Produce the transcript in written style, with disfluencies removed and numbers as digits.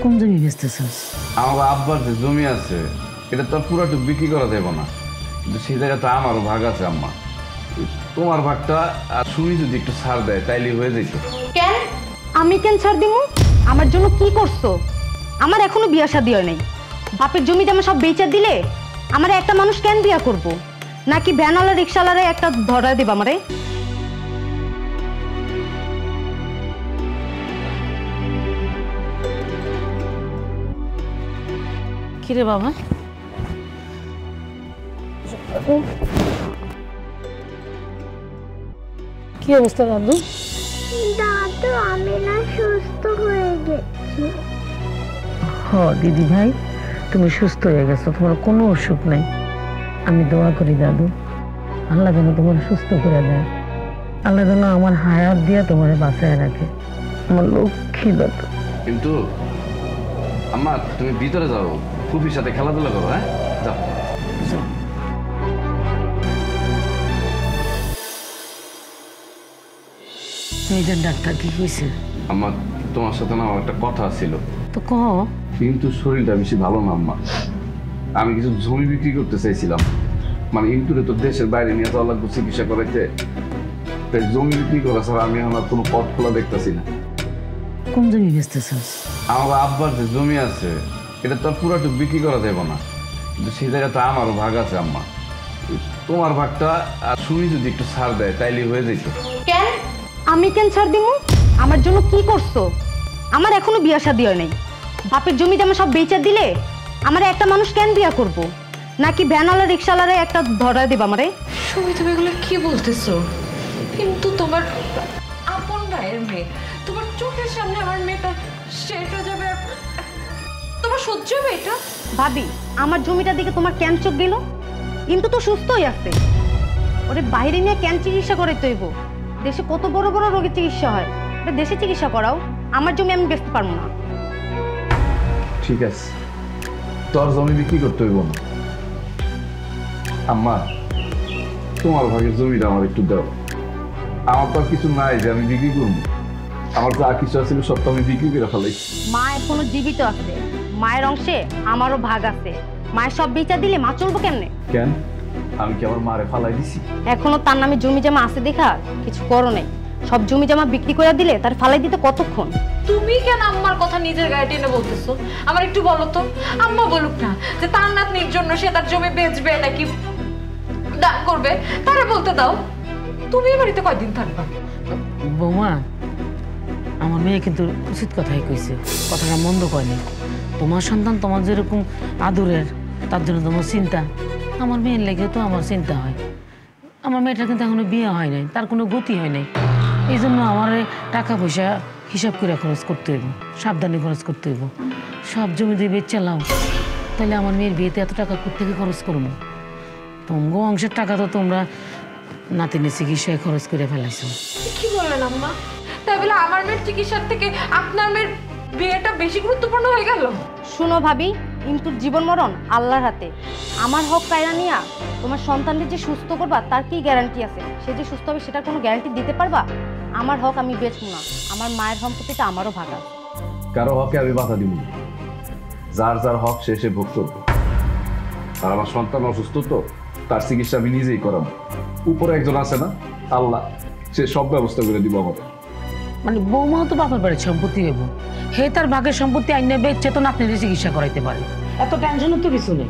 কোন জমি বেচতেছস? আমার আব্বার যে জমি আছে এটা তো পুরোটুকু বিক্রি করা যাবে না, কিন্তু সেই জায়গাটা আমারও ভাগ আছে আম্মা। তোমার ভাগটা আর শুনি যদি একটু ছাড় দেয় তাইলে হয়ে যেত। কেন? আমি কেন ছাড় দিব? আমার জন্য কি করছো? আমার এখনো বিয়া শাদী হয় নাই। বাপের জমিতে আমার সব বেচা দিলে আমার একটা মানুষ কেন বিয়া করব? নাকি ভ্যানওয়ালা রিক্সাওয়ালারে একটা ধরা দেব আমারে? কিরে বাবা? কি অবস্থা দাদু? দাদু আমি না সুস্থ হয়ে গেছি। দিদি ভাই, তুমি সুস্থ হয়ে গেছো, তোমার কোনো অসুখ নাই। আমি দোয়া করি দাদু, আল্লাহ যেন তোমার সুস্থ করে দেয়। আল্লাহ যেন আমার হায়াত দিয়ে তোমার বাঁচায় রাখে, আমার লক্ষ্মী দাদু। কিন্তু আম্মা তুমি ভিতরে যাও, ফুপির সাথে খেলাধুলা করো। হ্যাঁ যাও। মেয়েদের ডাক্তার কি কইছে? আম্মা তোমার সাথে না আমার একটা কথা ছিল। তো কহ। কিন্তু শরীরটা বেশি ভালো না আম্মা। আমি কিছু জমি বিক্রি করতে চাইছিলাম, মানে ইন্টুরে তো দেশের বাইরে নিয়ে যাওয়া লাগবে চিকিৎসা করাইতে। তাই জমি বিক্রি করা ছাড়া আমি আমার কোনো পথ খোলা দেখতেছি না। কোন জমি বেচতেছস? আমার আব্বার যে জমি আছে এটা তো পুরোটুকু বিক্রি করা যাবে না, কিন্তু সেই জায়গাটা আমারও ভাগ আছে আম্মা। তোমার ভাগটা আর শুনি যদি একটু ছাড় দেয় তাইলে হয়ে যেত। কেন? আমি কেন ছাড় দিব? আমার জন্য কি করছো? আমার এখনো বিয়া শাদী হয় নাই। বাপের জমিতে আমার সব বেচা দিলে আমার একটা মানুষ কেন বিয়া করব? নাকি ভ্যানওয়ালা রিক্সাওয়ালারে একটা ধরা দেব আমারে? সুমি, তুমি এগুলো কি বলতেছো? কিন্তু তোমার আপন ভাইয়ের মেয়ে, তোমার চোখের সামনে আমার মেয়েটা সেটা যাবে, তোমার সহ্য হবে এটা? ভাবি, আমার জমিটার দিকে তোমার কেন চোখ গেল? কিন্তু তো সুস্থই আছে। ওরে বাইরে নিয়ে কেন চিকিৎসা করে তৈব? দেশে কত বড় বড় রোগের চিকিৎসা হয়, ওটা দেশে চিকিৎসা করাও। আমার জমি আমি বেচতে পারবো না। ঠিক আছে, তোর জমি বিক্রি করতে হইব না আম্মা। তোমার ভাগের জমিটা আমার একটু দাও। আমার তো আর কিছু নাই যে আমি বিক্রি করবো। আমার যা কিছু আছে সব তো আমি বিক্রি করে ফেলাইছি। মা এখনো জীবিত আছে, মায়ের অংশে আমারও ভাগ আছে। মায়ের সব বিচার দিলে মা চলবো কেমনে? কেন? আমি কি আমার মারে ফালাই দিছি? এখনো তার নামে জমি জমা আছে দেখা কিছু করো নাই। সব জমি জমা বিক্রি করে দিলে তার ফালাই দিতে কতক্ষণ? তুমি কেন আম্মার কথা নিজের গায়ে টেনে বলতেছো? আমার একটু বলো তো। আম্মা বলুক না যে তার নাতনির জন্য সে তার জমি বেচবে নাকি দান করবে, তারা বলতে দাও। তুমি এই বাড়িতে কয়দিন থাকবা? বৌমা, আমার মেয়ে কিন্তু উচিত কথাই কইছে, কথাটা মন্দ কয়নি। তোমার সন্তান তোমার যেরকম আদরের, তার জন্য তোমার চিন্তা। আমার মেয়ের লেগেও তো আমার চিন্তা হয়। আমার মেয়েটা কিন্তু এখনো বিয়ে হয় নাই, তার কোনো গতি হয় নাই। এই জন্য আমার টাকা পয়সা হিসাব করে খরচ করতে হইব, সাবধানে খরচ করতে হইব। সব জমি দিয়ে বেচালাম, তাহলে আমার মেয়ের বিয়েতে এত টাকা কোত্থেকে খরচ করবো? তোমার অংশের টাকা তো তোমরা নাতিনের চিকিৎসায় খরচ করে ফেলাইছো। কি বললেন আম্মা? তাই বলে আমার মেয়ের চিকিৎসার থেকে আপনার মেয়ের বিয়েটা বেশি গুরুত্বপূর্ণ হয়ে গেল? শুনো ভাবি, কিন্তু জীবন মরণ আল্লাহর হাতে। আমার হক কায়রা নিয়া তোমার সন্তানদের যে সুস্থ করবা তার কি গ্যারান্টি আছে? সে যে সুস্থ হবে সেটার কোনো গ্যারান্টি দিতে পারবা? আমার হক আমি বেচবো না। আমার মায়ের সম্পত্তিটা আমারও ভাগ আছে। কারো হকে আমি বাধা দিব না। যার যার হক সে সে ভোগ করবে। আর আমার সন্তান অসুস্থ, তো তার চিকিৎসা আমি নিজেই করাবো। উপরে একজন আছে না, আল্লাহ, সে সব ব্যবস্থা করে দিব আমাদের। মানে বৌমাও তো বাপের বাড়ির সম্পত্তি হইব, হে তার ভাগের সম্পত্তি আইনে বেচছে তো নাতনির চিকিৎসা করাইতে পারে। এত টেনশনের তো কিছু নেই।